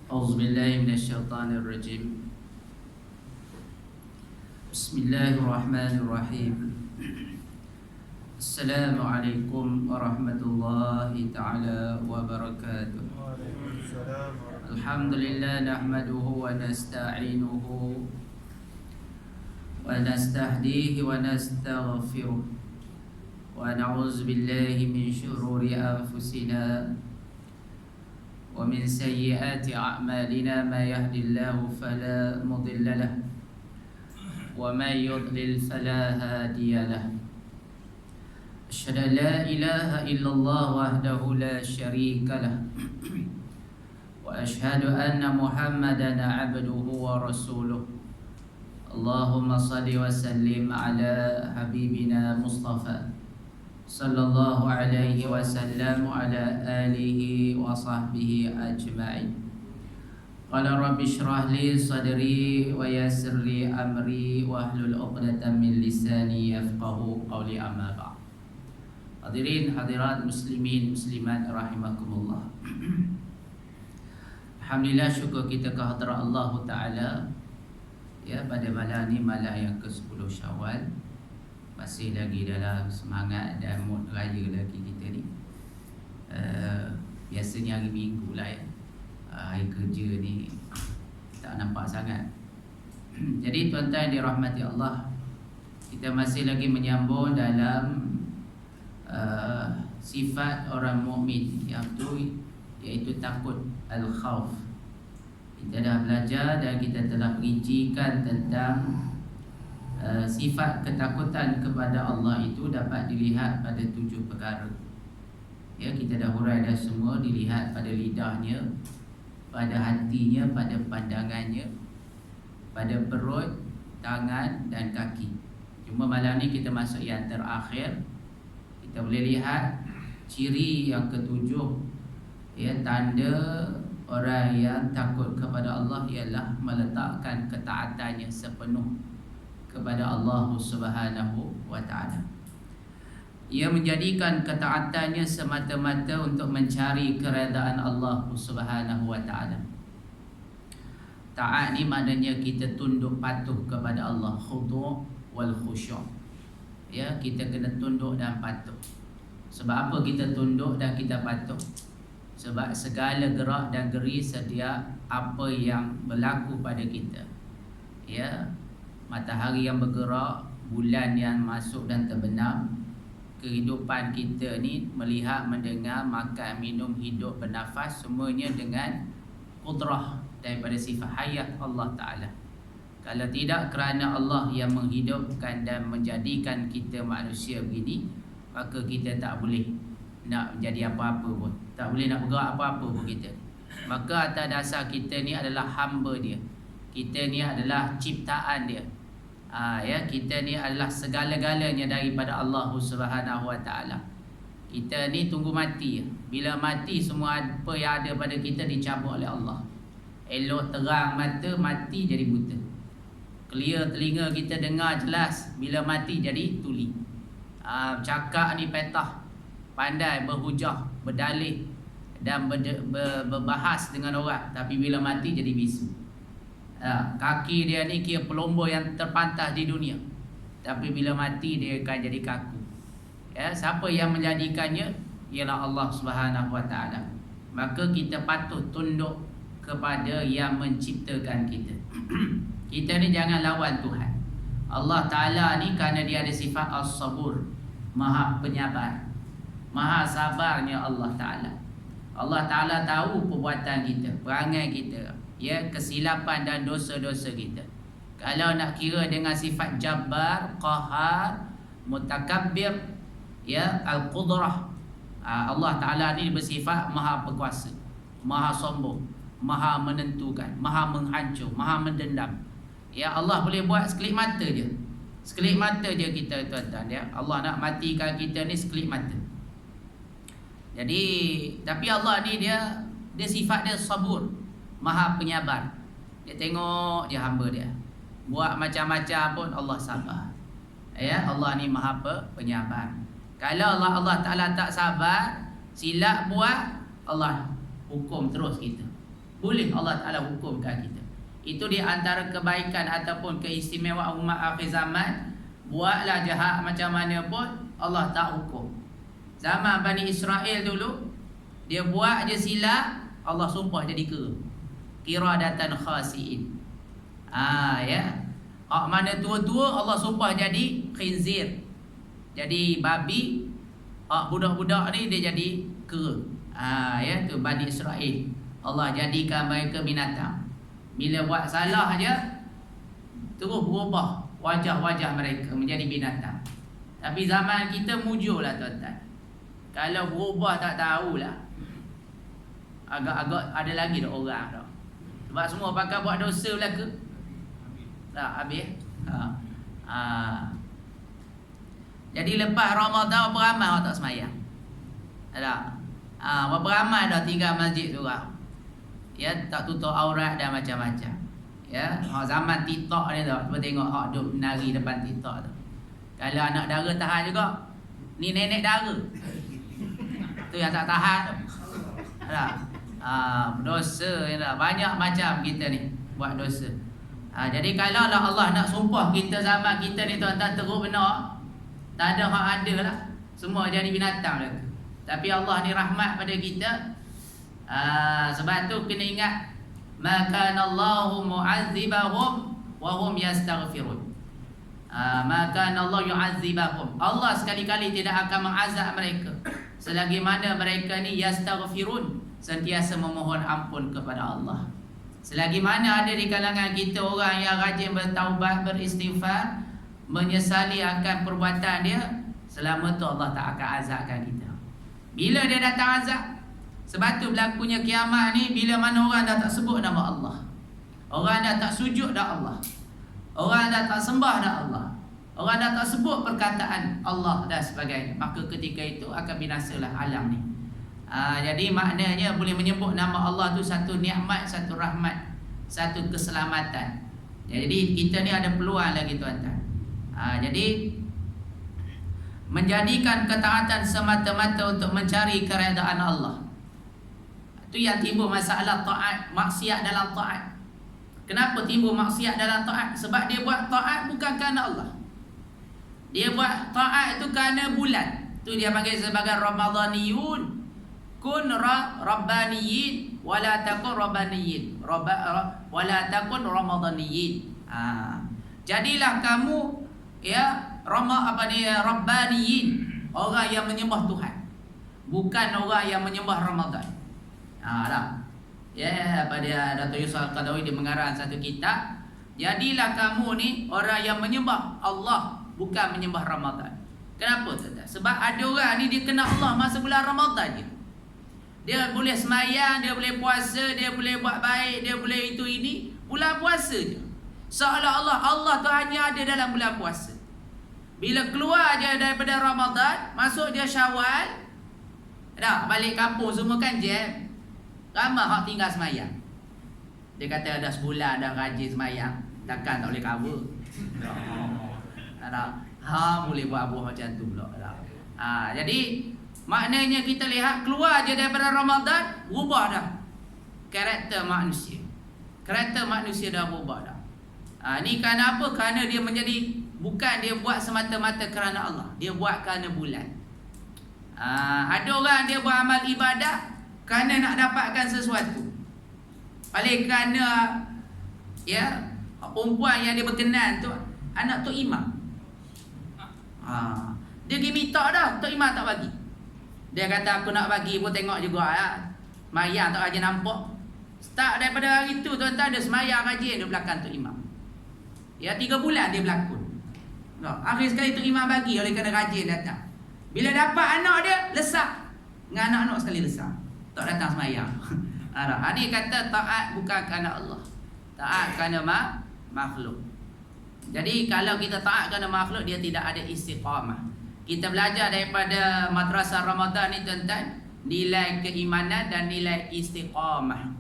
أعوذ بالله من الشيطان الرجيم. بسم الله الرحمن الرحيم. السلام عليكم ورحمة الله تعالى وبركاته. الحمد لله نحمده ونستعينه ونستهديه ونستغفره ونعوذ بالله من شرور أنفسنا ومن سيئات أعمالنا. ما يهدي الله فلا مضل له ومن يضلل فلا هادي له. أشهد أن لا إله إلا الله وحده لا شريك له وأشهد أن محمدا عبده ورسوله. اللهم صل وسلم على حبيبنا مصطفى صلى الله عليه وسلم وعلى آله وصحبه أجمعين. قال رب اشرح لي صدري ويسر لي أمري واحلل عقدة من لساني يفقهوا قولي. أما بعد. Hadirin hadirat muslimin muslimat rahimakumullah. Alhamdulillah, syukur kita ke hadrat Allah Ta'ala, ya, pada malam ni, malam yang ke-10 Syawal. Masih lagi dalam semangat dan mood raya lagi kita ni. Biasanya hari Minggu lah, ya. Hari kerja ni tak nampak sangat. Jadi tuan-tuan yang dirahmati Allah, kita masih lagi menyambung dalam sifat orang mukmin yang tu, iaitu takut, al-khauf. Kita dah belajar dan kita telah perincikan tentang sifat ketakutan kepada Allah itu dapat dilihat pada 7 perkara. Ya, kita dah hurai dah semua. Dilihat pada lidahnya, pada hatinya, pada pandangannya, pada perut, tangan dan kaki. Cuma malam ni kita masuk yang terakhir. Kita boleh lihat ciri yang ke-7, ya, tanda orang yang takut kepada Allah ialah meletakkan ketaatannya sepenuh kepada Allah Subhanahu wa Ta'ala. Ia menjadikan ketaatannya semata-mata untuk mencari keredaan Allah Subhanahu wa Ta'ala. Taat ni maknanya kita tunduk patuh kepada Allah, khudu' wal khusyuk. Ya, kita kena tunduk dan patuh. Sebab apa kita tunduk dan kita patuh? Sebab segala gerak dan geri setiap apa yang berlaku pada kita, ya, matahari yang bergerak, bulan yang masuk dan terbenam, kehidupan kita ni, melihat, mendengar, makan, minum, hidup, bernafas, semuanya dengan qudrah daripada sifat hayat Allah Ta'ala. Kalau tidak kerana Allah yang menghidupkan dan menjadikan kita manusia begini, maka kita tak boleh nak menjadi apa-apa pun, tak boleh nak bergerak apa-apa pun kita. Maka atas dasar kita ni adalah hamba dia, kita ni adalah ciptaan dia. Ya, kita ni adalah segala-galanya daripada Allah Subhanahu wa Ta'ala. Kita ni tunggu mati. Bila mati, semua apa yang ada pada kita dicabut oleh Allah. Elok terang mata, mati jadi buta. Clear telinga kita dengar jelas, bila mati jadi tuli. Cakap ni petah, pandai berhujah, berdalih dan berbahas dengan orang, tapi bila mati jadi bisu. Kaki dia ni kira pelombo yang terpantas di dunia, tapi bila mati dia akan jadi kaku. Ya, siapa yang menjadikannya? Ialah Allah Subhanahu wa Ta'ala. Maka kita patut tunduk kepada yang menciptakan kita. Kita ni jangan lawan Tuhan. Allah Ta'ala ni kerana dia ada sifat as-sabur, maha penyabar, maha sabarnya Allah Ta'ala. Allah Ta'ala tahu perbuatan kita, perangai kita, ya, kesilapan dan dosa-dosa kita. Kalau nak kira dengan sifat jabbar, qahar, mutakabbir, ya, al-qudrah, Allah Ta'ala ni bersifat maha berkuasa, maha sombong, maha menentukan, maha menghancur, maha mendendam. Ya, Allah boleh buat sekelip mata je. Sekelip mata je kita, tuan-tuan, ya. Allah nak matikan kita ni sekelip mata. Jadi, tapi Allah ni dia sifat dia sabur, maha penyabar. Dia tengok dia hamba dia buat macam-macam pun Allah sabar. Ya, Allah ni maha penyabar. Kalau Allah Ta'ala tak sabar, silap buat, Allah hukum terus kita. Boleh Allah Ta'ala hukumkan kita. Itu di antara kebaikan ataupun keistimewaan umat akhir zaman. Buatlah jahat macam mana pun, Allah tak hukum. Zaman Bani Israel dulu, dia buat je silap, Allah sumpah jadi qiradatan khasiin. Ya. Mana tua-tua Allah sumpah jadi khinzir, jadi babi. Budak-budak ni dia jadi kera. Ya, tu Bani Israel. Allah jadikan mereka binatang. Bila buat salah aja, terus berubah wajah-wajah mereka menjadi binatang. Tapi zaman kita mujurlah tuan-tuan. Kalau berubah tak tahulah. Agak-agak ada lagi dah orang dah. Sebab semua pakai buat dosa belaka. Tak habis. Jadi lepas Ramadan berapa ramai orang tak semayang? Tak. Berapa ramai dah tinggal masjid seorang. Ya, tak tutup aurat dan macam-macam. Ya, zaman TikTok ni tau, cuba tengok hak duk menari depan TikTok tu. Kalau anak dara tahan juga, ni nenek dara. Tu yang tak tahan tu. Tak. Dosa ni dah. Banyak macam kita ni buat dosa. Jadi kalau lah Allah nak sumpah kita zaman kita ni tuan-tuan teruk benar, tak ada hak ada lah. Semua jadi binatang lah. Tapi Allah ni rahmat pada kita. Sebab tu kena ingat, ma kana Allahu mu'adzibahum wa hum yastaghfirun. Ma kana Allah yu'adzibahum. Allah sekali-kali tidak akan mengazab mereka selagi mana mereka ni yastaghfirun, sentiasa memohon ampun kepada Allah. Selagi mana ada di kalangan kita orang yang rajin bertaubat, beristighfar, menyesali akan perbuatan dia, selama tu Allah tak akan azabkan kita. Bila dia datang azab, sebab tu berlakunya kiamat ni bila mana orang dah tak sebut nama Allah, orang dah tak sujud dah Allah, orang dah tak sembah dah Allah, orang dah tak sebut perkataan Allah dan sebagainya, maka ketika itu akan binasalah alam ni. Jadi maknanya boleh menyebut nama Allah tu satu nikmat, satu rahmat, satu keselamatan. Jadi kita ni ada peluang lagi tuan-tuan. Jadi menjadikan ketaatan semata-mata untuk mencari keredaan Allah. Itu yang timbul masalah taat, maksiat dalam taat. Kenapa timbul maksiat dalam taat? Sebab dia buat taat bukan kerana Allah. Dia buat taat itu kerana bulan. Itu dia panggil sebagai Ramadaniyun. Kun rabbaniyin wala takun rabbaniyin. Wala takun ramadaniyin. Jadilah kamu rabbaniyin, orang yang menyembah Tuhan, bukan orang yang menyembah Ramadan. Pada Dato' Yusuf Al-Qadawi dia mengarang satu kitab, jadilah kamu ni orang yang menyembah Allah, bukan menyembah Ramadan. Kenapa? Sebab ada orang ni dia kenal Allah masa bulan Ramadan je. Dia boleh semayang, dia boleh puasa, dia boleh buat baik, dia boleh itu ini, bulan puasa je. Seolah-olah Allah tu hanya ada dalam bulan puasa. Bila keluar je daripada Ramadan, masuk je Syawal, dah balik kampung semua kan jam. Ramai hak tinggal semayang. Dia kata dah sebulan dah rajin semayang, takkan tak boleh cover. Boleh buat buah macam tu pula. Jadi maknanya kita lihat keluar je daripada Ramadan, berubah dah karakter manusia. Karakter manusia dah berubah dah. Ni kerana apa? Kerana dia menjadi, bukan dia buat semata-mata kerana Allah, dia buat kerana bulan. Ada orang dia buat amal ibadah kerana nak dapatkan sesuatu. Paling kerana perempuan yang dia berkenan tu anak Tok Imam. Dia pergi minta dah, Tok Imam tak bagi. Dia kata aku nak bagi pun tengok juga mayang tak rajin nampak. Start daripada hari tu tuan-tuan, dia semayang rajin di belakang Tok Imam. 3 bulan dia berlakon. Akhir sekali Tok Imam bagi oleh kerana rajin datang. Bila dapat anak dia, lesak. Dengan anak-anak sekali lesak, tak datang semayang. Ini kata taat bukan kerana Allah, taat kerana makhluk. Jadi kalau kita taat kerana makhluk, dia tidak ada istiqamah. Kita belajar daripada madrasah Ramadan ni tuan-tuan, nilai keimanan dan nilai istiqamah.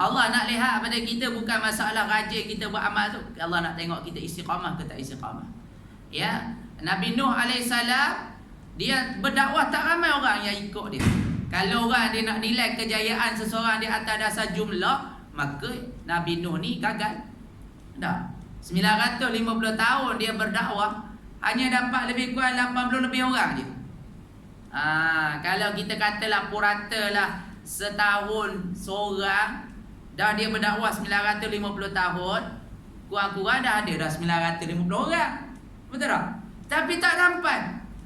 Allah nak lihat pada kita bukan masalah rajin kita buat amal tu. Allah nak tengok kita istiqamah ke tak istiqamah. Nabi Nuh AS, dia berdakwah tak ramai orang yang ikut dia. Kalau orang dia nak nilai kejayaan seseorang di atas dasar jumlah, maka Nabi Nuh ni gagal. Tak. 950 tahun dia berdakwah, hanya dapat lebih kurang 80 lebih orang je. Kalau kita katalah purata lah setahun seorang, dah dia berdakwah 950 tahun, kurang-kurang dah ada dah 950 orang. Betul tak? Tapi tak sampai.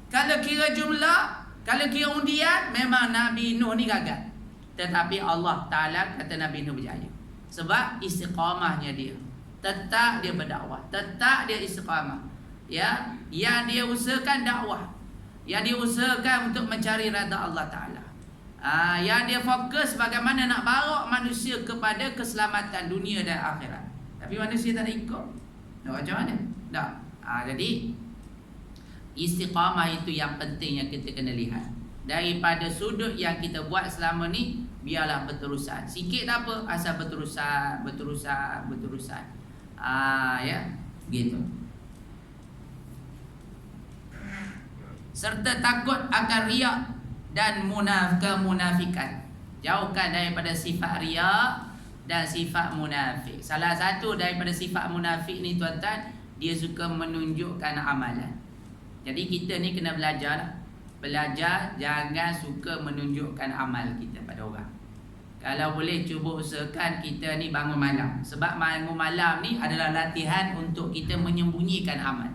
Kalau kira jumlah, kalau kira undian, memang Nabi Nuh ni gagal. Tetapi Allah Ta'ala kata Nabi Nuh berjaya. Sebab istiqamahnya dia. Tetap dia berdakwah, tetap dia istiqamah. Ya, yang dia usahakan dakwah, yang dia usahakan untuk mencari redha Allah Ta'ala. Yang dia fokus bagaimana nak bawa manusia kepada keselamatan dunia dan akhirat. Tapi manusia tak nak ikut. Nak macam mana? Tak. Jadi istiqamah itu yang penting yang kita kena lihat. Daripada sudut yang kita buat selama ni, biarlah berterusan. Sikit tak apa, asal berterusan. Ya, gitu. Serta takut akan riak dan kemunafikan. Jauhkan daripada sifat riak dan sifat munafik. Salah satu daripada sifat munafik ni tuan-tuan, dia suka menunjukkan amalan. Jadi kita ni kena belajar lah. Belajar jangan suka menunjukkan amal kita pada orang. Kalau boleh cuba usahakan kita ni bangun malam. Sebab bangun malam ni adalah latihan untuk kita menyembunyikan amal.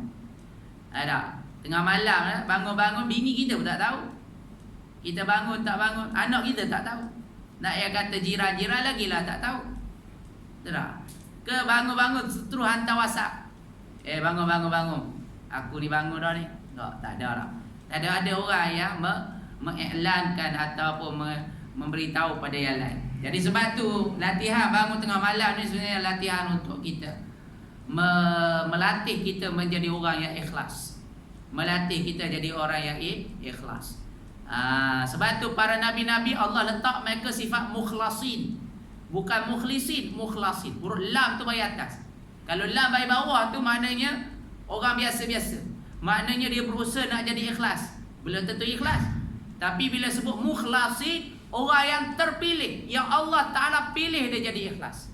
Ada tengah malam bangun-bangun, bini kita pun tak tahu. Kita bangun tak bangun, anak kita tak tahu. Nak yang kata jiran-jiran lagi lah tak tahu. Tak? Ke bangun-bangun terus hantar WhatsApp. Bangun. Aku ni bangun dah ni. Tak ada lah. Tak ada orang yang mengiklankan ataupun memberitahu pada yang lain. Jadi sebab tu latihan bangun tengah malam ni sebenarnya latihan untuk kita melatih kita menjadi orang yang ikhlas. Melatih kita jadi orang yang ikhlas. Sebab tu para nabi-nabi Allah letak mereka sifat mukhlasin. Bukan mukhlisin, mukhlasin. Huruf lam tu bagi atas. Kalau lam bagi bawah tu maknanya orang biasa-biasa. Maknanya dia berusaha nak jadi ikhlas. Belum tentu ikhlas. Tapi bila sebut mukhlasin, orang yang terpilih, yang Allah Ta'ala pilih dia jadi ikhlas.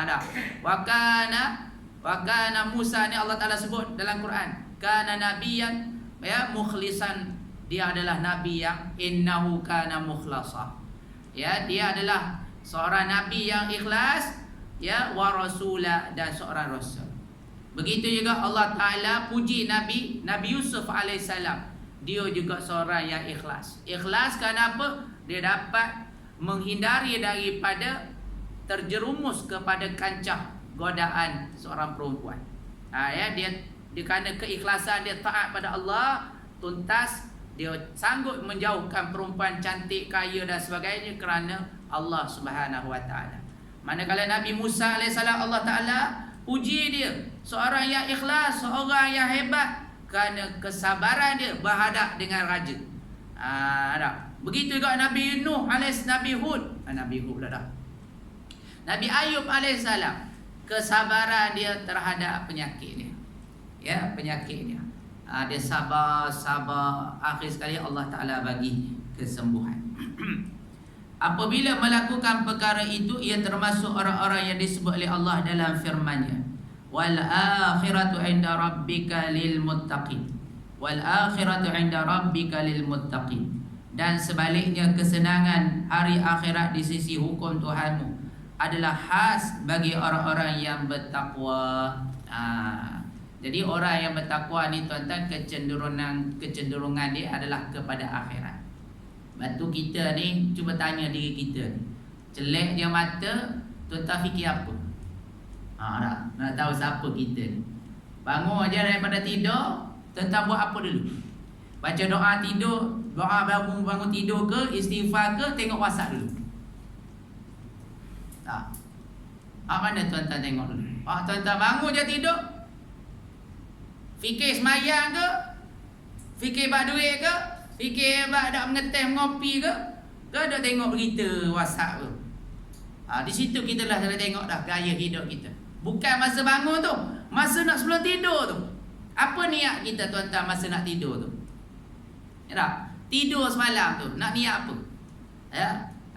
Dah. Wakana Musa ni Allah Ta'ala sebut dalam Quran, kana nabiyan ya mukhlisan. Dia adalah nabi yang innahu kana mukhlasa. Ya, dia adalah seorang nabi yang ikhlas, ya, wa rasula, dan seorang rasul. Begitu juga Allah Ta'ala puji Nabi Yusuf alaihissalam. Dia juga seorang yang ikhlas. Ikhlas kenapa? Dia dapat menghindari daripada terjerumus kepada kancah godaan seorang perempuan. Dia kerana keikhlasan dia taat pada Allah, tuntas dia sanggup menjauhkan perempuan cantik, kaya dan sebagainya kerana Allah Subhanahu Wa Ta'ala. Manakala Nabi Musa alaihissalam, Allah Ta'ala puji dia, seorang yang ikhlas, seorang yang hebat kerana kesabaran dia berhadap dengan raja. Begitu juga Nabi Nuh Nabi Hud dah. Nabi Ayub alaihissalam, kesabaran dia terhadap penyakit dia. Ya, penyakit dia. Dia sabar, akhir sekali Allah Ta'ala bagi kesembuhan. Apabila melakukan perkara itu, ia termasuk orang-orang yang disebut oleh Allah dalam firman-Nya, wal akhiratu 'inda rabbika lil muttaqin. Wal akhiratu 'inda rabbika lil muttaqin. Dan sebaliknya, kesenangan hari akhirat di sisi hukum Tuhanmu adalah khas bagi orang-orang yang bertakwa. Jadi orang yang bertakwa ni tuan-tuan, kecenderungan dia adalah kepada akhirat. Batu kita ni, cuba tanya diri kita ni, celek je mata, tuan-tuan fikir apa? Nak tahu siapa kita ni. Bangun aja daripada tidur, tuan-tuan buat apa dulu? Baca doa tidur, doa bangun tidur ke, istighfar ke, tengok WhatsApp dulu? Tak. Mana tuan-tuan tengok dulu? Tuan-tuan bangun je tidur, fikir semayang ke, fikir bak duit ke, fikir bak nak mengeteh ngopi ke dah tengok berita WhatsApp ke? Di situ kita dah tengok dah gaya hidup kita. Bukan masa bangun tu, masa nak sebelum tidur tu. Apa niat kita tuan-tuan masa nak tidur tu? Ya tak? Tidur semalam tu nak niat apa? Ya.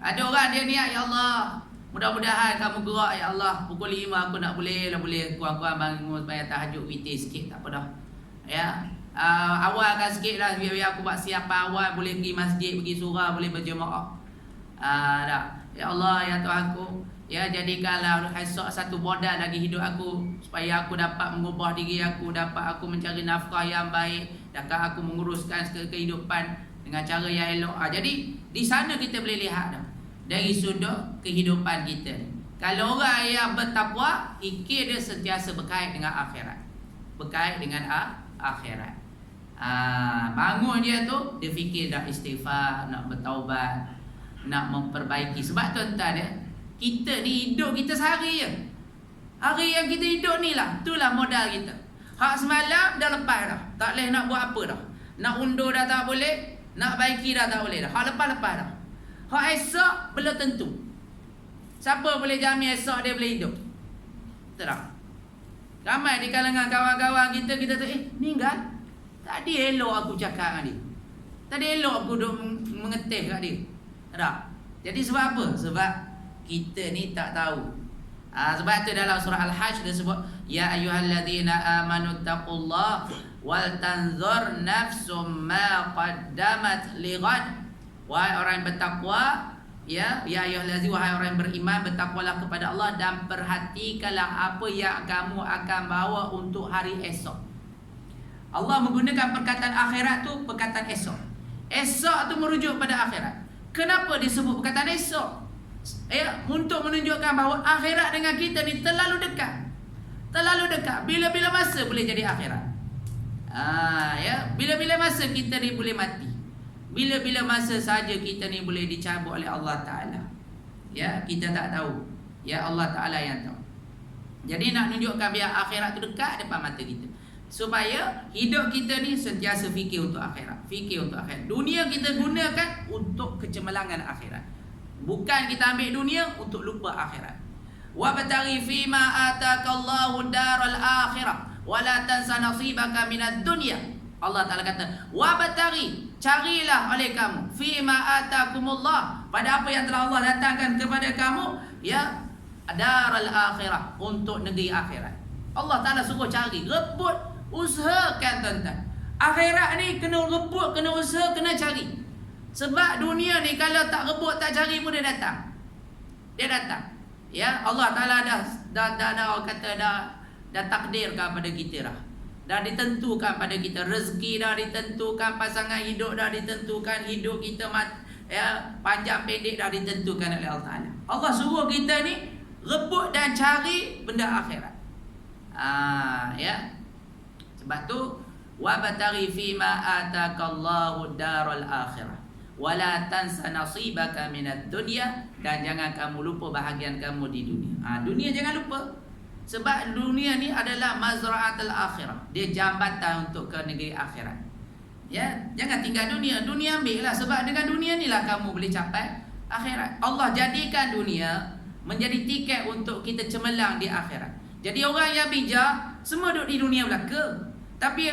Ada orang dia niat, ya Allah, mudah-mudahan kamu gerak ya Allah. Pukul 5 aku nak boleh kurang-kurang bangun supaya tahajud witir sikit, tak apa dah. Ya. Awalkan sikit lah biar aku buat siapa awal, boleh pergi masjid, pergi surau, boleh berjemaah. Tak. Ya Allah, ya Tuhanku, ya jadikanlah esok satu modal lagi hidup aku supaya aku dapat mengubah diri aku, dapat aku mencari nafkah yang baik, dapat aku menguruskan kehidupan dengan cara yang elok. Jadi di sana kita boleh lihat dah dari sudut kehidupan kita. Kalau orang yang bertakwa, fikir dia sentiasa berkait dengan akhirat, berkait dengan akhirat. Bangun dia tu, dia fikir nak istighfar, nak bertaubat, nak memperbaiki. Sebab tuan-tuan ya, kita ni hidup kita sehari je. Hari yang kita hidup ni lah, itulah modal kita. Hak semalam dah lepas dah, tak boleh nak buat apa dah. Nak undur dah tak boleh, nak baiki dah tak boleh dah. Hak lepas-lepas dah. Hak esok belum tentu. Siapa boleh jamin esok dia boleh hidup? Terang. Ramai di kalangan kawan-kawan kita tu, ni kan tadi elok aku cakap dengan dia, tadi elok aku duk mengetih kat dia. Tak? Jadi sebab apa? Sebab kita ni tak tahu. Sebab tu dalam surah Al-Hajj dia sebut, ya ayyuhalladzina amanu taqullaha wal tanzur nafsum ma qaddamat lighad. Wahai orang yang bertakwa, ya ayyuhalladzina, wahai orang yang beriman, bertakwalah kepada Allah dan perhatikanlah apa yang kamu akan bawa untuk hari esok. Allah menggunakan perkataan akhirat tu, perkataan esok. Esok tu merujuk pada akhirat. Kenapa disebut perkataan esok? Ya, untuk menunjukkan bahawa akhirat dengan kita ni terlalu dekat. Terlalu dekat. Bila-bila masa boleh jadi akhirat. Ya, bila-bila masa kita ni boleh mati. Bila-bila masa saja kita ni boleh dicabut oleh Allah Ta'ala. Ya, kita tak tahu. Ya, Allah Ta'ala yang tahu. Jadi nak tunjukkan biar akhirat tu dekat depan mata kita, supaya hidup kita ni sentiasa fikir untuk akhirat. Fikir untuk akhirat. Dunia kita gunakan untuk kecemerlangan akhirat. Bukan kita ambil dunia untuk lupa akhirat. Wa bataghi fima atakallahu daral akhirah wa la tansa nasibaka minad dunya. Allah Ta'ala kata, wa bataghi, carilah oleh kamu, fima atakumullah, pada apa yang telah Allah datangkan kepada kamu, ya, daral akhirah, untuk negeri akhirat. Allah Ta'ala suruh cari, rebut, usahakan tuan-tuan. Akhirat ni kena rebut, kena usaha, kena cari. Sebab dunia ni kalau tak rebut, tak cari pun dia datang. Dia datang. Ya, Allah Ta'ala dah kata dah takdirkan pada kita dah. Dah ditentukan pada kita, rezeki dah ditentukan, pasangan hidup dah ditentukan, hidup kita ya, panjang pendek dah ditentukan oleh Allah Ta'ala. Allah suruh kita ni rebut dan cari benda akhirat. Ya. Sebab tu, wa bataghi fima atakallahu daral akhirah wala tansa nasibaka minad dunya, dan jangan kamu lupa bahagian kamu di dunia. Dunia jangan lupa. Sebab dunia ni adalah mazra'atul akhirah. Dia jambatan untuk ke negeri akhirat. Ya, jangan tinggal dunia. Dunia ambil lah, sebab dengan dunia ni lah kamu boleh capai akhirat. Allah jadikan dunia menjadi tiket untuk kita cemerlang di akhirat. Jadi orang yang bijak semua duduk di dunia belaka, tapi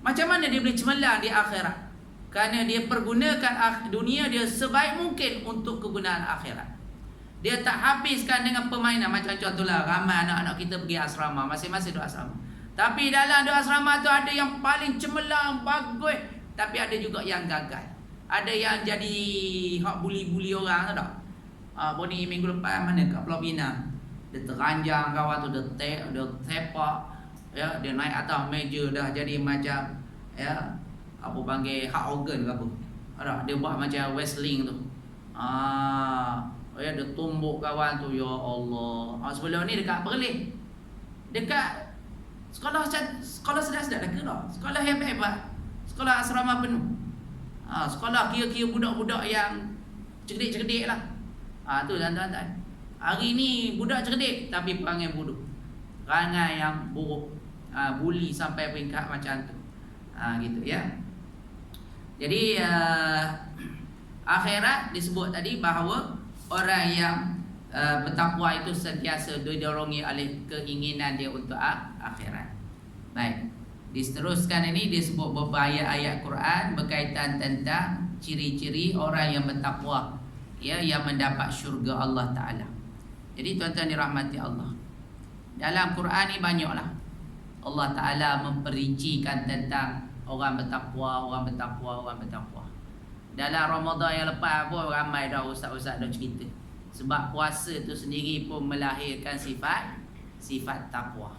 macam mana dia boleh cemerlang di akhirat? Kerana dia pergunakan dunia dia sebaik mungkin untuk kegunaan akhirat. Dia tak habiskan dengan permainan. Macam contohlah, ramai anak-anak kita pergi asrama, masing-masing duduk asrama. Tapi dalam duduk asrama tu ada yang paling cemerlang, bagus, tapi ada juga yang gagal. Ada yang jadi hak buli-buli orang tu tak? Boni minggu lepas mana kat Pulau Pinang, dia teranjang kawan tu, dia tepak, ya, dia naik atas meja dah jadi macam, ya, apa panggil hak organ ke apa. Dia buat macam wrestling tu. Ya, dia tumbuk kawan tu, ya Allah. Sebelum ni dekat Perlis, dekat sekolah sedap-sedap dah kira. Sekolah hebat-hebat, sekolah asrama penuh. Sekolah kira-kira budak-budak yang cerdik-cerdik lah. Tu tuan-tuan. Hari ni budak cerdik tapi perangai bodoh, perangai yang buruk, bully sampai peringkat macam tu. Gitu ya. Jadi akhirat disebut tadi bahawa orang yang bertakwa itu sentiasa didorongi oleh keinginan dia untuk akhirat. Baik. Diteruskan ini disebut beberapa ayat-ayat Quran berkaitan tentang ciri-ciri orang yang bertakwa, ya, yang mendapat syurga Allah Ta'ala. Jadi tuan-tuan dirahmati Allah, dalam Quran ni banyaklah Allah Ta'ala memperincikan tentang orang bertakwa, orang bertakwa, orang bertakwa. Dalam Ramadan yang lepas pun ramai dah ustaz-ustaz dah cerita. Sebab puasa tu sendiri pun melahirkan sifat takwa.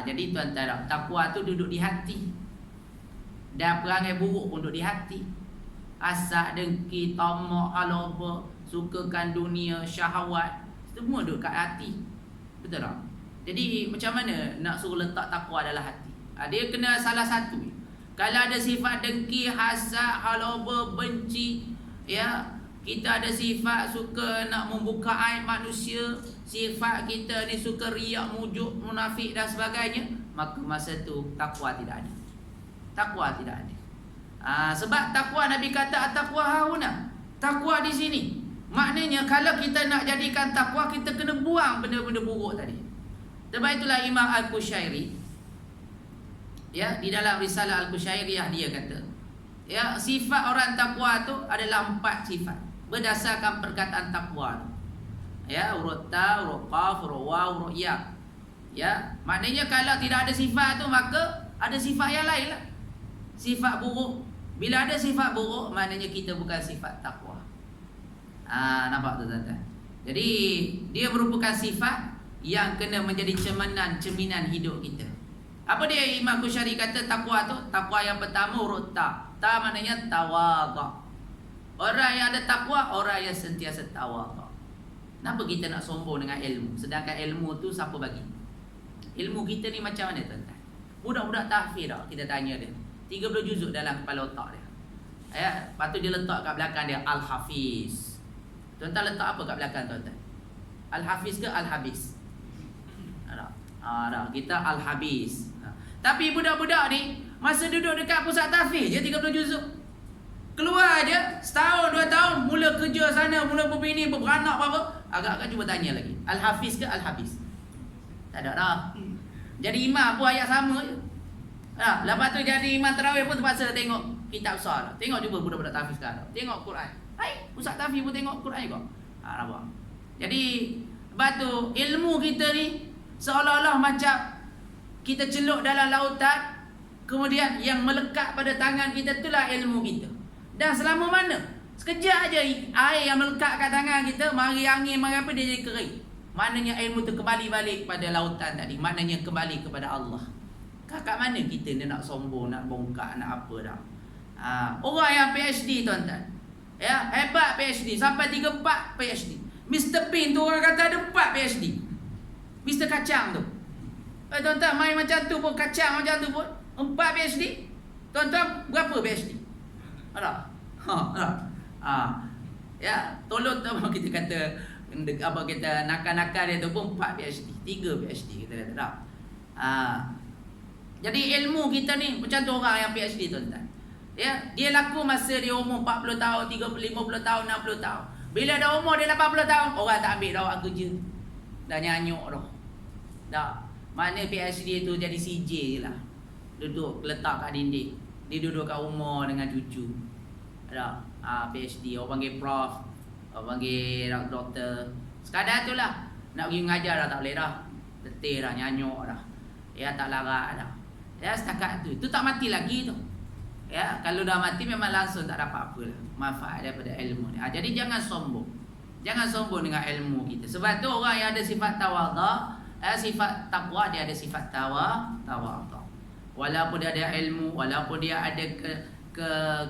Jadi tuan-tuan, takwa tu duduk di hati. Dan perangai buruk pun duduk di hati. Hasad, dengki, tamak, haloba, sukakan dunia, syahwat, semua duduk kat hati. Betul tak? Jadi macam mana nak suruh letak takwa dalam hati? Dia kena salah satu. Kalau ada sifat dengki, hasad, haloba, benci, ya, kita ada sifat suka nak membuka aib manusia, sifat kita ni suka riak, mujuk, munafik dan sebagainya, maka masa tu takwa tidak ada. Takwa tidak ada. Sebab takwa, Nabi kata at-taqwa hauna. Takwa di sini. Maknanya kalau kita nak jadikan takwa, kita kena buang benda-benda buruk tadi. Sebab itulah Imam Al-Qushairi, ya, di dalam risalah Al-Qushairiyah dia kata, ya, sifat orang takwa tu adalah 4 sifat berdasarkan perkataan takwa. Ya, huruf ta, huruf qaf, huruf waw, huruf ya. Ya, maknanya kalau tidak ada sifat tu, maka ada sifat yang lain lah. Sifat buruk. Bila ada sifat buruk, maknanya kita bukan sifat takwa. Nampak tu tuan-tuan? Jadi dia merupakan sifat yang kena menjadi cerminan hidup kita. Apa dia Imam Qushairi kata takwa tu? Takwa yang pertama huruf ta. Ta maknanya tawadhu. Orang yang ada takwa, orang yang sentiasa tawadhu. Kenapa kita nak sombong dengan ilmu? Sedangkan ilmu tu siapa bagi? Ilmu kita ni macam mana tuan-tuan? Budak-budak tahfiz dah, kita tanya dia. 30 juzuk dalam kepala otak dia. Ya, lepas tu dia letak kat belakang dia Al-Hafiz. Tuan-tuan letak apa kat belakang tuan-tuan? Al-Hafiz ke Al-Habis? Kita Al-Habis. Tapi budak-budak ni masa duduk dekat pusat tahfiz je 30 juzuk. Keluar aje setahun 2 tahun mula kerja sana, mula berbini, beranak apa, agak-agak cuba tanya lagi. Al-Hafiz ke Al-Habis? Tak ada dah. Jadi imam pun ayat sama je. Lepas tu jadi imam tarawih pun terpaksa tengok kitab besar. Tengok cuba budak-budak tahfiz sekarang. Tengok Quran. Hai, pusat tahfiz pun tengok Quran juga. Nampak. Jadi lepas tu ilmu kita ni seolah-olah macam kita celup dalam lautan, kemudian yang melekat pada tangan kita itulah ilmu kita. Dan selama mana? Sekejap aja air yang melekat kat tangan kita, mari angin, mari apa, dia jadi kering. Maknanya ilmu tu kembali balik pada lautan tadi. Maknanya kembali kepada Allah. Kat mana kita ni nak sombong, nak bongkak, nak apa dah. Orang yang PhD tuan-tuan, ya, hebat PhD, sampai 3-4 PhD. Mr. Bean tu orang kata ada 4 PhD. Mr. Kacang tu, tuan-tuan main macam tu pun, kacang macam tu pun 4 PhD. Tuan-tuan berapa PhD? Ada? Ya, tolong tu kita kata apa, kita nakal-nakal dia tu pun 4 PhD, 3 PhD kita kata tak. Jadi ilmu kita ni macam tu orang yang PhD tuan-tuan. Ya, dia laku masa dia umur 40 tahun, 30, 50 tahun, 60 tahun. Bila dah umur dia 80 tahun, orang tak ambil dah orang kerja. Dah nyanyuk dah. Dah. Mana PhD tu jadi CJ je lah. Duduk letak kat dinding. Dia duduk kat rumah dengan cucu. Dah. PhD, orang panggil prof, orang panggil doktor. Sekadar tu lah. Nak pergi mengajar dah tak boleh dah. Letih dah, nyanyuk dah. Ya, tak larat dah. Ya, setakat tu. Itu tak mati lagi tu. Ya, kalau dah mati memang langsung tak dapat apa lah manfaat daripada ilmu ni. Jadi jangan sombong. Jangan sombong dengan ilmu kita. Sebab tu orang yang ada sifat tawadhu, sifat takwa, dia ada sifat tawadhu. Walaupun dia ada ilmu, walaupun dia ada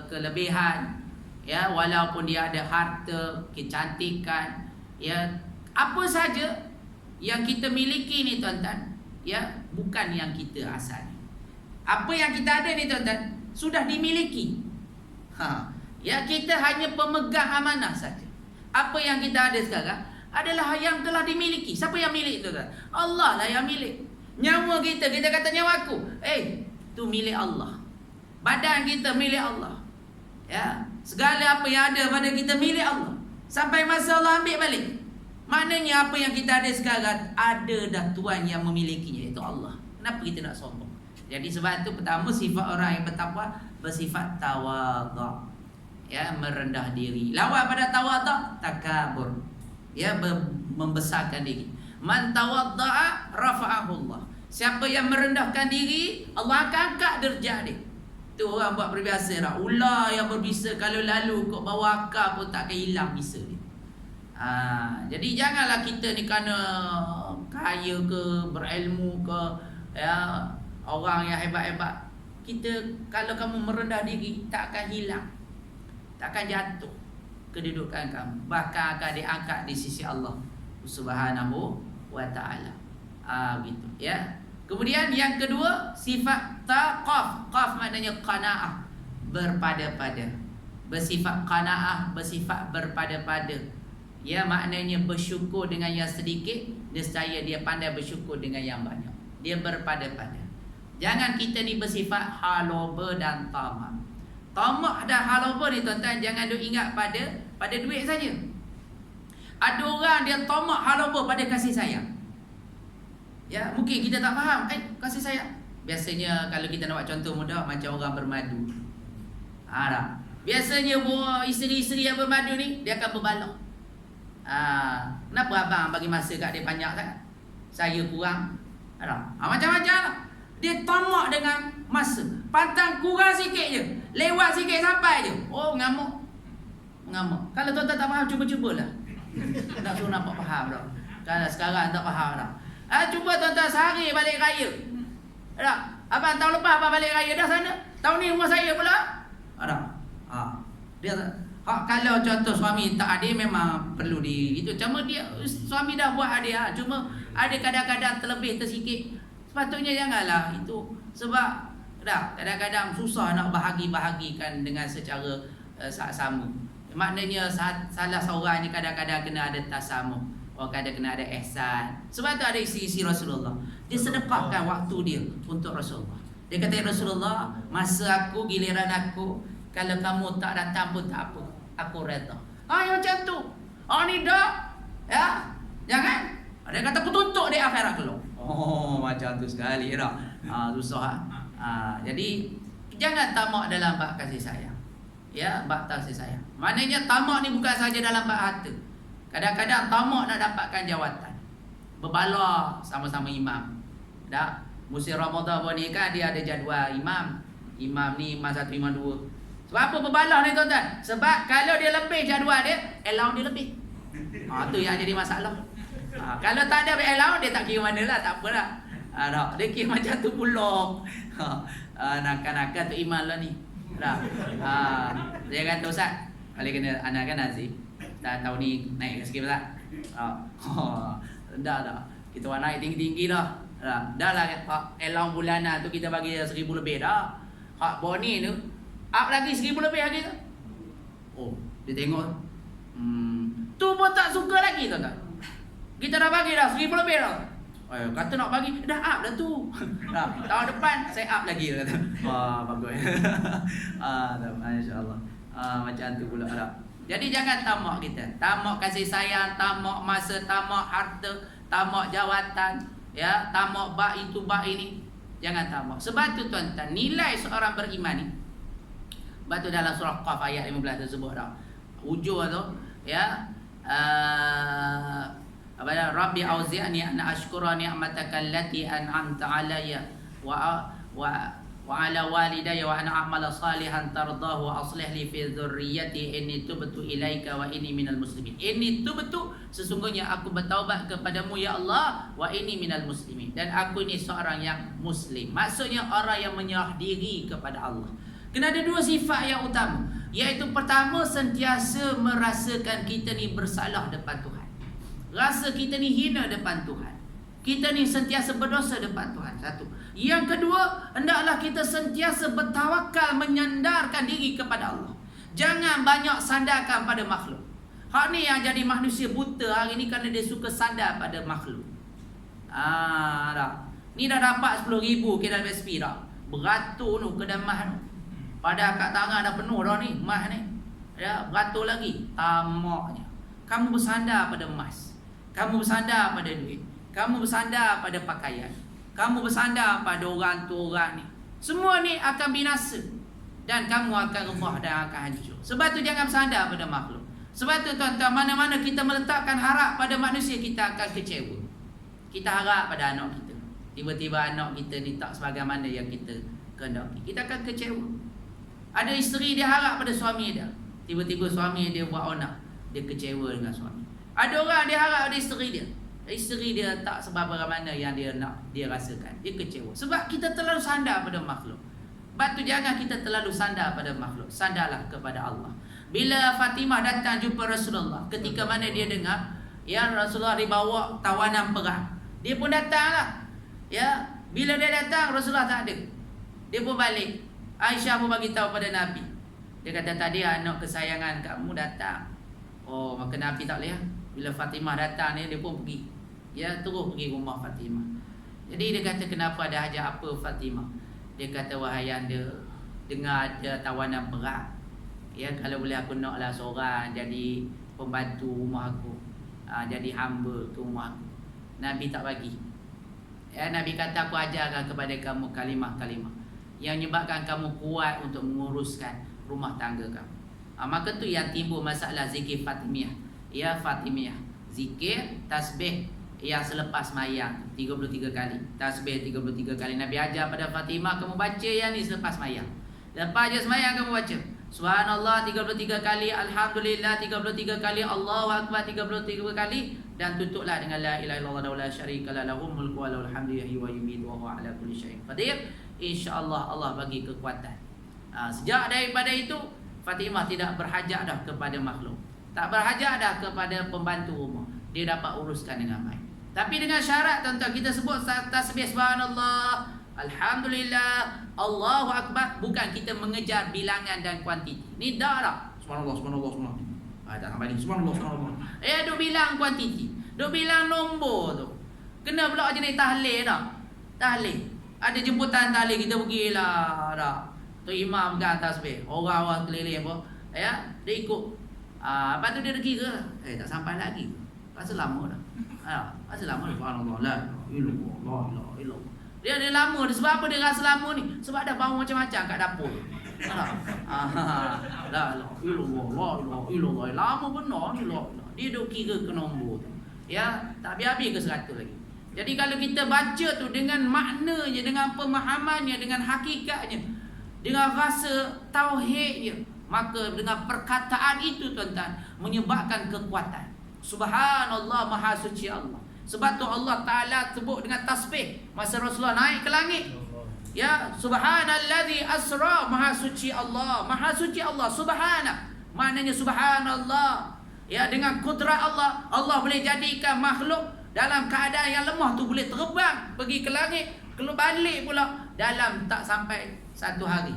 kelebihan, ya, walaupun dia ada harta, kecantikan, ya, apa saja yang kita miliki ni tuan-tuan, ya, bukan yang kita asal. Apa yang kita ada ni tuan-tuan sudah dimiliki. Ya, kita hanya pemegang amanah saja. Apa yang kita ada sekarang adalah yang telah dimiliki. Siapa yang milik tu? Allah lah yang milik. Nyawa kita, kita kata nyawaku, tu milik Allah. Badan kita milik Allah. Ya, segala apa yang ada pada kita milik Allah. Sampai masa Allah ambil balik. Maknanya apa yang kita ada sekarang ada dah Tuhan yang memilikinya, iaitu Allah. Kenapa kita nak sombong? Jadi sebab itu pertama sifat orang yang bertakwa bersifat tawadhu. Ya, merendah diri. Lawan pada tawadhu takabur. Ya, membesarkan diri. Man tawadda'a rafa'ahu Allah. Siapa yang merendahkan diri, Allah akan angkat derajat dia. Tu orang buat perbiasa dah. Ular yang berbisa kalau lalu kok bawa akar pun tak akan hilang bisa dia. Jadi janganlah kita ni kerana kaya ke, berilmu ke, ya, orang yang hebat-hebat. Kita kalau kamu merendah diri tak akan hilang. Tak akan jatuh kedudukan kamu. Bahkan akan diangkat di sisi Allah Subhanahu wa ta'ala. Gitu ya. Kemudian yang kedua sifat taqaf. Qaf maknanya qanaah, berpada-pada. Bersifat qanaah, bersifat berpada-pada. Ya, maknanya bersyukur dengan yang sedikit, nescaya dia pandai bersyukur dengan yang banyak. Dia berpada-pada. Jangan kita ni bersifat haloba dan tamak. Tamak dan haloba ni tuan-tuan jangan duk ingat pada duit saja. Ada orang dia tamak haloba pada kasih sayang. Ya, mungkin kita tak faham. Kasih sayang. Biasanya kalau kita nak buat contoh mudah macam orang bermadu. Tak. Biasanya isteri-isteri yang bermadu ni dia akan berbalak. Kenapa abang bagi masa kat dia banyak sangat? Saya kurang. Macam-macam lah. Dia tamak dengan masa. Pantang kurang sikit je, lewat sikit sampai je. Oh, mengamuk. Kalau tuan-tuan tak faham, cuba-cubalah. Nak suruh nampak faham tak? Kalau sekarang tak faham tak? Cuba tuan-tuan sehari balik raya. Abang tahun lepas abang balik raya dah sana. Tahun ni rumah saya pula. Dia kalau contoh suami tak adil memang perlu itu. Cuma dia suami dah buat adil. Cuma ada kadang-kadang terlebih tersikit. Sepatutnya janganlah itu. Sebab kadang-kadang susah nak bahagikan dengan secara sama. Maknanya salah seorang ni kadang-kadang kena ada tasamuh. Kadang kena ada ihsan. Sebab tu ada isi Rasulullah. Dia sedekahkan waktu dia untuk Rasulullah. Dia kata, Rasulullah, masa aku, giliran aku, kalau kamu tak datang pun tak apa, aku redha. Yang macam tu. Ni dah. Ya. Jangan. Dia kata aku tuntut dia akhirat kelak. Macam tu sekali dah. Susah. Jadi jangan tamak dalam bab kasih sayang. Ya, bab kasih sayang. Maknanya tamak ni bukan saja dalam bab harta. Kadang-kadang tamak nak dapatkan jawatan. Berbalah sama-sama imam. Musim Ramadan ni kan dia ada jadual imam. Imam ni imam 1, imam 2. Sebab apa berbalah ni tuan-tuan? Sebab kalau dia lebih jadual dia, allow dia lebih. Tu yang jadi masalah. Kalau tak ada allow, dia tak kira mana lah, tak apalah. Dia kira macam tu pula. Nakal-nakal tu imam lah ni. Dia kata, Ustaz, kali kena anak kan Aziz. Dah tahun ni naik sikit Ustaz. Dah. Kita orang naik tinggi-tinggi dah. Dah lah allow bulanan tu kita bagi 1,000 lebih dah. Hak boni tu up lagi 1,000 lebih lagi tu. Dia tengok. Tu pun tak suka lagi tuan-tuan. Kita dah bagi dah 1,000 lebih dah. Kata nak bagi, dah up dah tu. Tahun depan saya up lagi kata. Bagus. Masya-Allah. Macam tu pula dah. Jadi jangan tamak kita. Tamak kasih sayang, tamak masa, tamak harta, tamak jawatan, ya, tamak bab itu bab ini. Jangan tamak. Sebab tu tuan-tuan, nilai seorang beriman ni. Sebab tu dalam surah Qaf ayat 15 tersebut dah. Ujung tu, ya, Rabbi auzi'ni an ashkura ni'mataka allati an'amta alayya wa ala walidayya wa ana a'mala salihan tardahu wa aslih li fi dhurriyyati inni tubtu ilaika wa inni minal muslimin. Inni tubtu, sesungguhnya aku bertaubat kepadamu ya Allah, wa inni minal muslimin, dan aku ni seorang yang muslim. Maksudnya orang yang menyerah diri kepada Allah. Kena ada 2 sifat yang utama, iaitu pertama, sentiasa merasakan kita ni bersalah depan Tuhan. Rasa kita ni hina depan Tuhan. Kita ni sentiasa berdosa depan Tuhan. Satu. Yang kedua, hendaklah kita sentiasa bertawakal, menyandarkan diri kepada Allah. Jangan banyak sandarkan pada makhluk. Hak ni yang jadi manusia buta hari ni kerana dia suka sandar pada makhluk. Ni dah dapat 10,000 kira SP dah. Beratur tu kedai mah tu. Padahal kat tangan dah penuh dah ni mah ni. Ya, beratur lagi. Tamaknya. Kamu bersandar pada emas. Kamu bersandar pada duit. Kamu bersandar pada pakaian. kamu bersandar pada orang tu orang ni, semua ni akan binasa dan kamu akan remah dan akan hancur. Sebab tu jangan bersandar pada makhluk. Sebab tu tuan-tuan, mana-mana kita meletakkan harap pada manusia, kita akan kecewa. Kita harap pada anak kita, tiba-tiba anak kita ni tak sebagaimana yang kita kehendaki, kita akan kecewa. Ada isteri dia harap pada suami dia, tiba-tiba suami dia buat onak, dia kecewa dengan suami. Ada orang dia harap pada isteri dia tak sebagaimana yang dia nak, dia rasakan, dia kecewa. Sebab kita terlalu sandar pada makhluk. Sebab tu jangan kita terlalu sandar pada makhluk, sandarlah kepada Allah. Bila Fatimah datang jumpa Rasulullah, ketika mana dia dengar ya Rasulullah dibawa tawanan perang, dia pun datanglah. Ya, bila dia datang Rasulullah tak ada, dia pun balik. Aisyah pun bagi tahu pada Nabi. Dia kata tadi anak kesayangan kamu datang. Oh, maka Nabi tak boleh. Bila Fatimah datang ni, dia pun pergi. Ya, terus pergi rumah Fatimah. Jadi dia kata, kenapa, ada hajat apa Fatimah? Dia kata, wahai anda, dengar ada tawanan perang. Ya, kalau boleh aku naklah seorang jadi pembantu rumah aku, jadi hamba ke rumah aku. Nabi tak bagi. Ya, Nabi kata, aku ajarkan kepada kamu kalimah-kalimah yang menyebabkan kamu kuat untuk menguruskan rumah tangga kamu. Maka tu yang timbul masalah zikir Fatimiyah. Ya, Fatimiyah, zikir tasbih yang selepas mayang 33 kali. Tasbih 33 kali. Nabi ajar pada Fatimah, kamu baca yang ni selepas mayang. Lepas je semayang kamu baca Subhanallah 33 kali, Alhamdulillah 33 kali, Allahu Akbar 33 kali, dan tutuplah dengan la ilaha illallah la syarika lahul mulku wa lahul hamdu yuhyi wa yumiitu wa huwa ala kulli syai'in qadir. InsyaAllah Allah bagi kekuatan. Sejak daripada itu Fatimah tidak berhajat dah kepada makhluk, tak berhajat dah kepada pembantu rumah, dia dapat uruskan dengan baik. Tapi dengan syarat tuan-tuan, kita sebut tasbih subhanallah, alhamdulillah, Allahu Akbar, bukan kita mengejar bilangan dan kuantiti. Ni dah subhanallah, subhanallah, subhanallah. Tak sampai ni, subhanallah, subhanallah. Duk bilang kuantiti, duk bilang nombor tu. Kena pula jenis tahlil dah. Tahlil. Ada jemputan tahlil, kita pergilah dah. Tu imam pegang tasbih, orang-orang keliling apa, ya, dia ikut. Lepas tu dia kira, tak sampai lagi. Rasa lama dah. Rasa lama dah. Subhanallah, la ilaha illallah. Dia lama. Sebab apa dia rasa lama ni? Sebab dah bau macam-macam kat dapur. La ilaha illallah. Lama benar ni lah. Dia duk kira ke nombor tu. Ya, tak habis-habis ke 100 lagi. Jadi kalau kita baca tu dengan maknanya, dengan pemahamannya, dengan hakikatnya, dengan rasa tauhidnya, maka dengan perkataan itu tuan-tuan menyebabkan kekuatan. Subhanallah, maha suci Allah. Sebab tu Allah Ta'ala sebut dengan tasbih masa Rasulullah naik ke langit. Ya, subhanallazi asra, maha suci Allah. Maha suci Allah, subhana, maknanya subhanallah. Ya, dengan kudrat Allah, Allah boleh jadikan makhluk dalam keadaan yang lemah tu boleh terbang pergi ke langit, kalau balik pula dalam tak sampai 1 hari.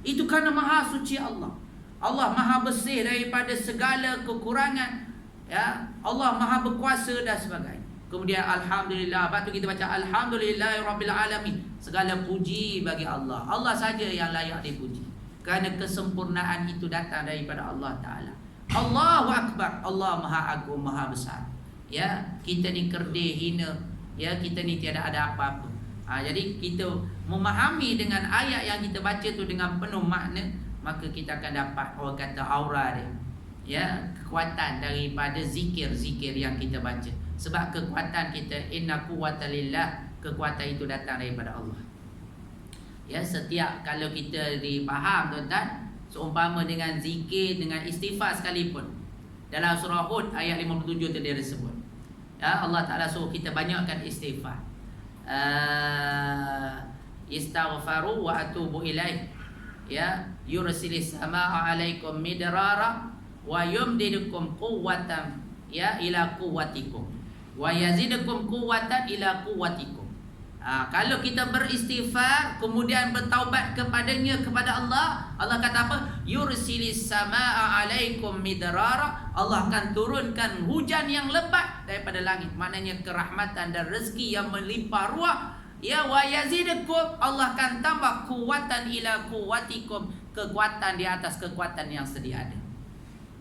Itu kerana maha suci Allah. Allah maha bersih daripada segala kekurangan. Ya, Allah maha berkuasa dan sebagainya. Kemudian alhamdulillah, lepas tu kita baca alhamdulillahirabbil alamin. Segala puji bagi Allah. Allah saja yang layak dipuji. Kerana kesempurnaan itu datang daripada Allah Taala. Allahu Akbar, Allah maha agung, maha besar. Ya, kita ni kerdil, hina. Ya, kita ni tiada ada apa-apa. Jadi kita memahami dengan ayat yang kita baca tu dengan penuh makna, maka kita akan dapat orang kata aura dia. Ya, kekuatan daripada zikir-zikir yang kita baca. Sebab kekuatan kita, inna quwwata lillah, kekuatan itu datang daripada Allah. Ya, setiap kalau kita dipaham tuan-tuan, seumpama dengan zikir, dengan istighfar sekalipun. Dalam surah Hud ayat 57 tu dia disebut. Ya, Allah Ta'ala suruh kita banyakkan istighfar. Istaghfaru wa atubu ilaih. Ya, yursilis samaa alaikum midrara wa yumdidukum quwwatan ya ila quwwatikum wa yazidukum quwwatan ila quwwatikum. Kalau kita beristighfar kemudian bertaubat kepadanya, kepada Allah, Allah kata apa? Yursilis samaa alaikum midrara, Allah akan turunkan hujan yang lebat daripada langit, maknanya kerahmatan dan rezeki yang melimpah ruah. Ya, wa yazidukum, Allah akan tambah kuwatan ila quwwatikum, kekuatan di atas kekuatan yang sedia ada.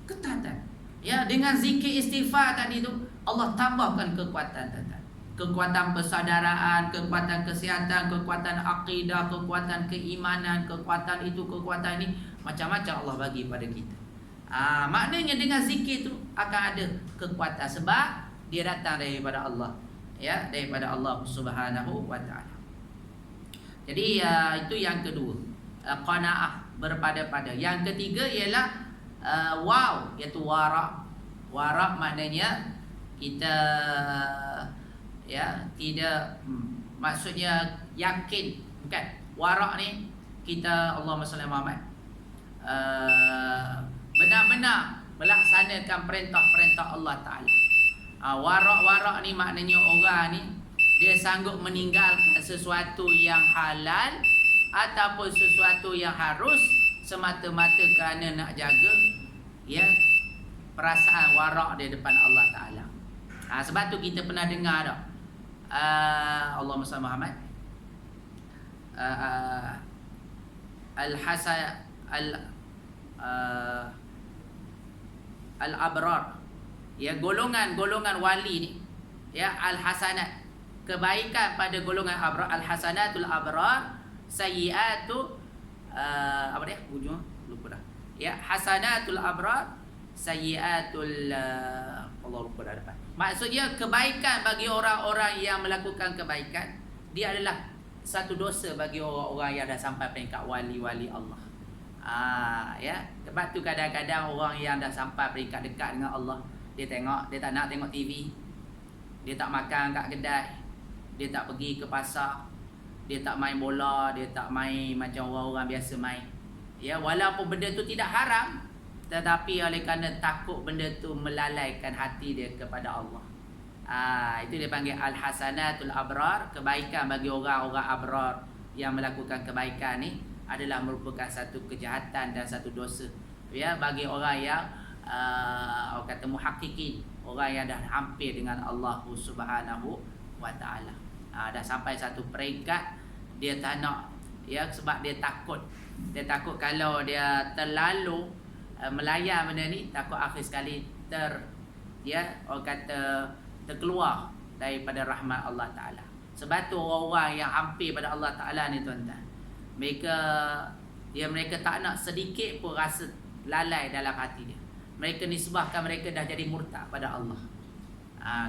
Kekuatan. Ya, dengan zikir istighfar tadi tu Allah tambahkan kekuatan tadi. kekuatan persaudaraan, kekuatan kesihatan, kekuatan akidah, kekuatan keimanan, kekuatan itu, kekuatan ini, macam-macam Allah bagi pada kita. Maknanya dengan zikir itu akan ada kekuatan sebab dia datang daripada Allah, ya, daripada Allah Subhanahu wa taala. Jadi itu yang kedua, qanaah, berpada-pada. Yang ketiga ialah wow, iaitu wara'. Wara' maknanya kita ya tidak maksudnya yakin, bukan. Wara' ni kita, Allahumma salli ala Muhammad, benar-benar melaksanakan perintah-perintah Allah Taala. Wara' ni maknanya orang ni dia sanggup meninggalkan sesuatu yang halal ataupun sesuatu yang harus semata-mata kerana nak jaga, ya, perasaan wara' dia depan Allah Taala. Sebab tu kita pernah dengar tak, Allahumma salli Muhammad, al-hasan al-abrar, ya, golongan wali ni, ya, al-hasanat, kebaikan pada golongan abrar, al-hasanatul abrar, sayyiatu apa dia hujung lupa dah, ya, hasanatul abrar, sayyiatul Allah lupa dah depan. Maksudnya kebaikan bagi orang-orang yang melakukan kebaikan, dia adalah satu dosa bagi orang-orang yang dah sampai peringkat wali-wali Allah. Ya, sebab tu kadang-kadang orang yang dah sampai peringkat dekat dengan Allah, dia tak nak tengok TV, dia tak makan kat kedai, dia tak pergi ke pasar, dia tak main bola, dia tak main macam orang-orang biasa main. Ya, walaupun benda tu tidak haram, tetapi oleh kerana takut benda tu melalaikan hati dia kepada Allah. Itu dia panggil al-hasanatul abrar, kebaikan bagi orang-orang abrar yang melakukan kebaikan ni adalah merupakan satu kejahatan dan satu dosa, ya, bagi orang yang orang kata muhaqqiqin, orang yang dah hampir dengan Allah Subhanahu wa taala. Dah sampai satu peringkat dia tak nak, ya, sebab dia takut kalau dia terlalu melayan benda ni, takut akhir sekali orang kata terkeluar daripada rahmat Allah Taala. Sebab tu orang-orang yang hampir pada Allah Taala ni, tuan-tuan, mereka tak nak sedikit pun rasa lalai dalam hati dia. Mereka nisbahkan mereka dah jadi murtad pada Allah.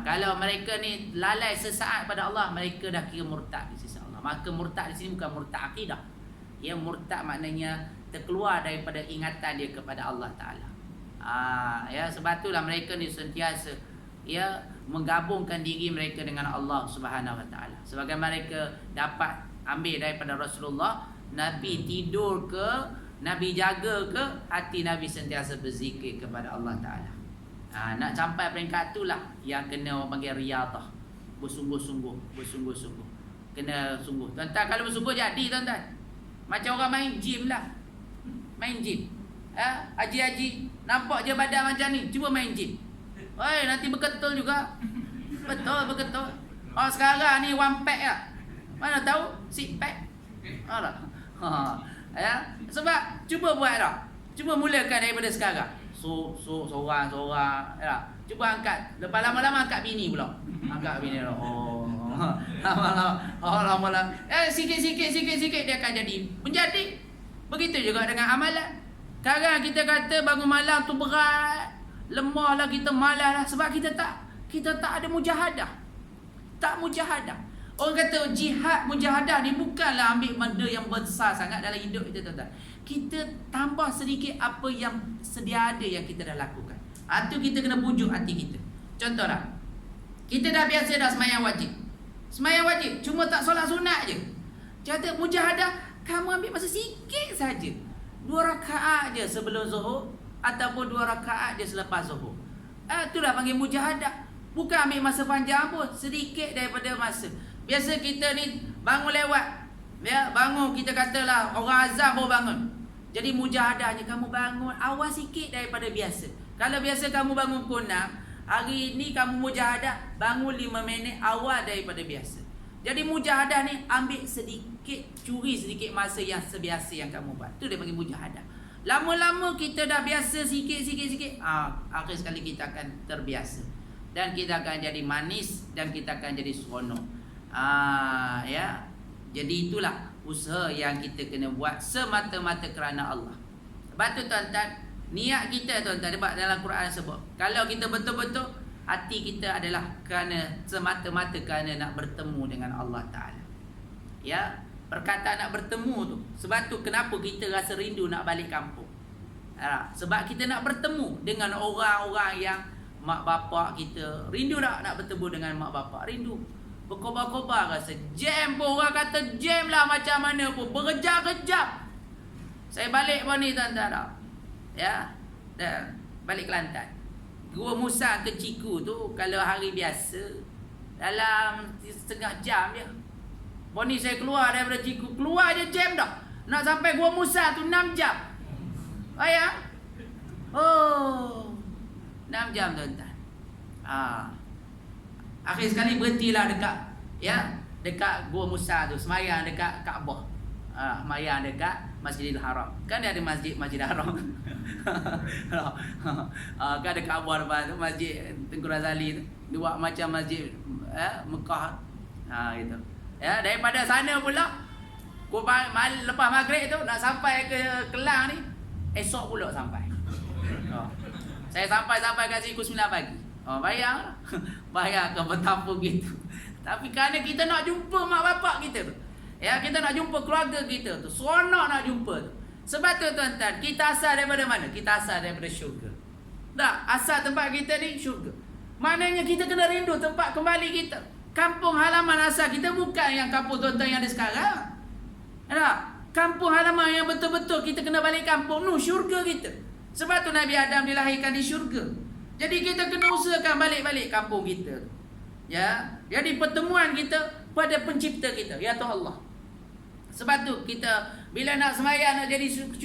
Kalau mereka ni lalai sesaat pada Allah, mereka dah kira murtad di sisi Allah. Maka murtad di sini bukan murtad akidah. Ya, murtad maknanya terkeluar daripada ingatan dia kepada Allah Taala. Ya, sebab itulah mereka ni sentiasa, ya, menggabungkan diri mereka dengan Allah Subhanahu wa taala. Sebagaimana mereka dapat ambil daripada Rasulullah, Nabi tidur ke, Nabi jaga ke, hati Nabi sentiasa berzikir kepada Allah Taala. Nak sampai peringkat itulah yang kena orang panggil riyadah, bersungguh-sungguh. Kena sungguh. Tuan-tuan, kalau bersungguh jadi, tuan-tuan, macam orang main gym lah. Main gym, haji-haji nampak je badan macam ni, cuba main gym, nanti berketul juga. Betul. Sekarang ni one pack lah, mana tahu six pack. Ya, sebab cuba buat dah, cuba mulakan daripada sekarang. Seorang ya. Cuba angkat, lepas lama-lama angkat bini pula. Angkat bini dah. Lama-lama. Sikit-sikit dia akan jadi menjadi. Begitu juga dengan amalan. Sekarang kita kata bangun malam tu berat, lemah lah, kita malas lah, sebab kita tak ada mujahadah. Tak mujahadah. Orang kata jihad mujahadah ni bukanlah ambil benda yang besar sangat dalam hidup kita, tuan-tuan. Kita tambah sedikit apa yang sedia ada yang kita dah lakukan. Itu kita kena bujuk hati kita. Contohlah, kita dah biasa dah semayang wajib. Semayang wajib, cuma tak solat sunat je. Kata mujahadah, kamu ambil masa sikit saja. 2 rakaat je sebelum zuhur ataupun 2 rakaat je selepas zuhur. Itulah panggil mujahadah. Bukan ambil masa panjang pun, sedikit daripada masa. Biasa kita ni bangun lewat, ya, bangun kita katalah orang azan baru bangun. Jadi mujahadahnya kamu bangun awal sikit daripada biasa. Kalau biasa kamu bangun pukul 6, hari ni kamu mujahadah bangun 5 minit awal daripada biasa. Jadi mujahadah ni ambil sedikit, curi sedikit masa yang sebiasa yang kamu buat. Itu dia panggil mujahadah. Lama-lama kita dah biasa sikit. Akhir sekali kita akan terbiasa. dan kita akan jadi manis dan kita akan jadi seronok. Ya. Jadi itulah usaha yang kita kena buat semata-mata kerana Allah. Sebab tu tuan-tuan, niat kita tuan-tuan, sebab dalam Quran sebut, kalau kita betul-betul hati kita adalah kerana semata-mata kerana nak bertemu dengan Allah Ta'ala. Ya, perkataan nak bertemu tu. Sebab tu kenapa kita rasa rindu nak balik kampung. Sebab kita nak bertemu dengan orang-orang yang mak bapak kita. Rindu nak bertemu dengan mak bapak. Rindu. Berkobar-kobar rasa. Jam pun orang kata jam lah macam mana pun. Berkejap-kejap. Saya balik pun ni tuan-tuan. Ya. Dan balik Kelantan. Gua Musa ke Ciku tu kalau hari biasa dalam setengah jam je. Pon ni saya keluar daripada Ciku. Keluar je jam dah. Nak sampai Gua Musa tu 6 jam. Bayang. Oh. 6 jam tuan-tuan. Akhir sekali berhentilah dekat Gua Musa tu, semayang dekat Kaabah. Semayang dekat Masjidil Haram. Kan dia ada Masjid Haram. Kan ada Kaabah depan tu, Masjid Tengku Razali tu. Dua macam Masjid Mekah. Gitu. Ya, daripada sana pula lepas maghrib tu nak sampai ke Kelang ni, esok pula sampai. Saya sampai kat situ 9 pagi. Bayang ke betapa gitu. Tapi kerana kita nak jumpa mak bapak kita tu. Ya, kita nak jumpa keluarga kita tu. Seronok nak jumpa tu. Sebab tu tuan-tuan, kita asal daripada mana? Kita asal daripada syurga. Tak, asal tempat kita ni syurga. Maknanya kita kena rindu tempat kembali kita. Kampung halaman asal kita bukan yang kampung tuan-tuan yang ada sekarang. Tak? Kampung halaman yang betul-betul kita kena balik kampung tu, syurga kita. Sebab tu Nabi Adam dilahirkan di syurga. Jadi kita kena usahakan balik-balik kampung kita. Ya, jadi pertemuan kita pada pencipta kita, iaitu Allah. Sebab tu kita bila nak sembahyang nak jadi